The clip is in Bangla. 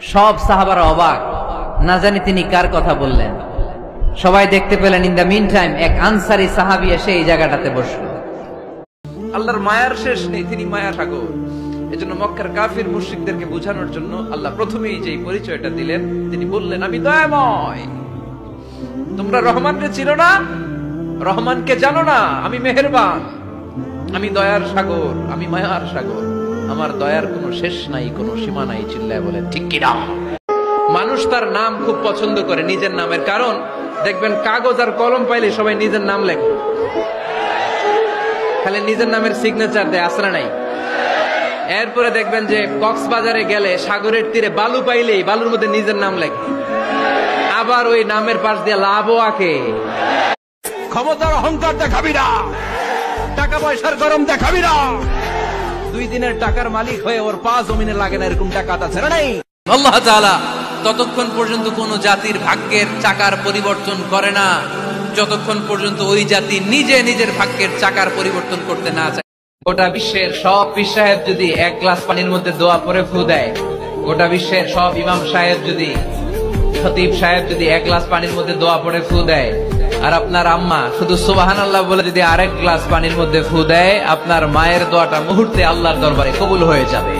সব সাহাবারা অবাক, না জানি তিনি কার কথা বললেন। সবাই দেখতে পেলেন ইন দ্য মিন টাইম এক আনসারী সাহাবী এসে এই জায়গাটাতে বসলো। আল্লাহর মায়ার শেষ নেই, তিনি মায়া সাগর। এজন্য মক্কার কাফির মুশরিকদেরকে বোঝানোর জন্য আল্লাহ প্রথমেই যে পরিচয়টা দিলেন, তিনি বললেন আমি দয়াময়। তোমরা রহমানকে চিনো না, রহমানকে জানো না, আমি মেহেরবান, আমি দয়ার সাগর, আমি মায়ার সাগর, আমার দয়ার কোনো শেষ নাই, কোনো সীমা নাই। চিল্লায় বলেন ঠিক কিনা? মানুষ তার নাম খুব পছন্দ করে, নিজের নামের। কারণ দেখবেন কাগজ আর কলম পাইলে সবাই নিজের নাম লেখে, খালি নিজের নামের সিগনেচার দেয়, আসরা নাই। এরপরে দেখবেন যে কক্সবাজারে গেলে সাগরের তীরে বালু পাইলেই বালুর মধ্যে নিজের নাম লেখে, আবার ওই নামের পাশ দিয়ে লাভও আঁকে। ক্ষমতার অহংকার দেখাবি না, টাকা পয়সার গরম দেখাবি না। 2 দিনের টাকার মালিক হয়ে ওর পা জমিনে লাগে না, এরকম টাকা আছে না নাই? আল্লাহ তাআলা ততক্ষণ পর্যন্ত কোন জাতির ভাগ্যের চাকার পরিবর্তন করে না যতক্ষণ পর্যন্ত ওই জাতি নিজে নিজের ভাগ্যের চাকার পরিবর্তন করতে না চায়। গোটা বিশ্বের সব পীর সাহেব যদি 1 গ্লাস পানির মধ্যে দোয়া পড়ে ফু দেয়, গোটা বিশ্বের সব ইমাম সাহেব যদি, খতিব সাহেব যদি 1 গ্লাস পানির মধ্যে দোয়া পড়ে ফু দেয়, আর আপনার আম্মা শুধু সুবহানাল্লাহ বলে যদি আরেক গ্লাস পানির মধ্যে ফু দেয়, আপনার মায়ের দোয়াটা মুহূর্তে আল্লাহর দরবারে কবুল হয়ে যাবে।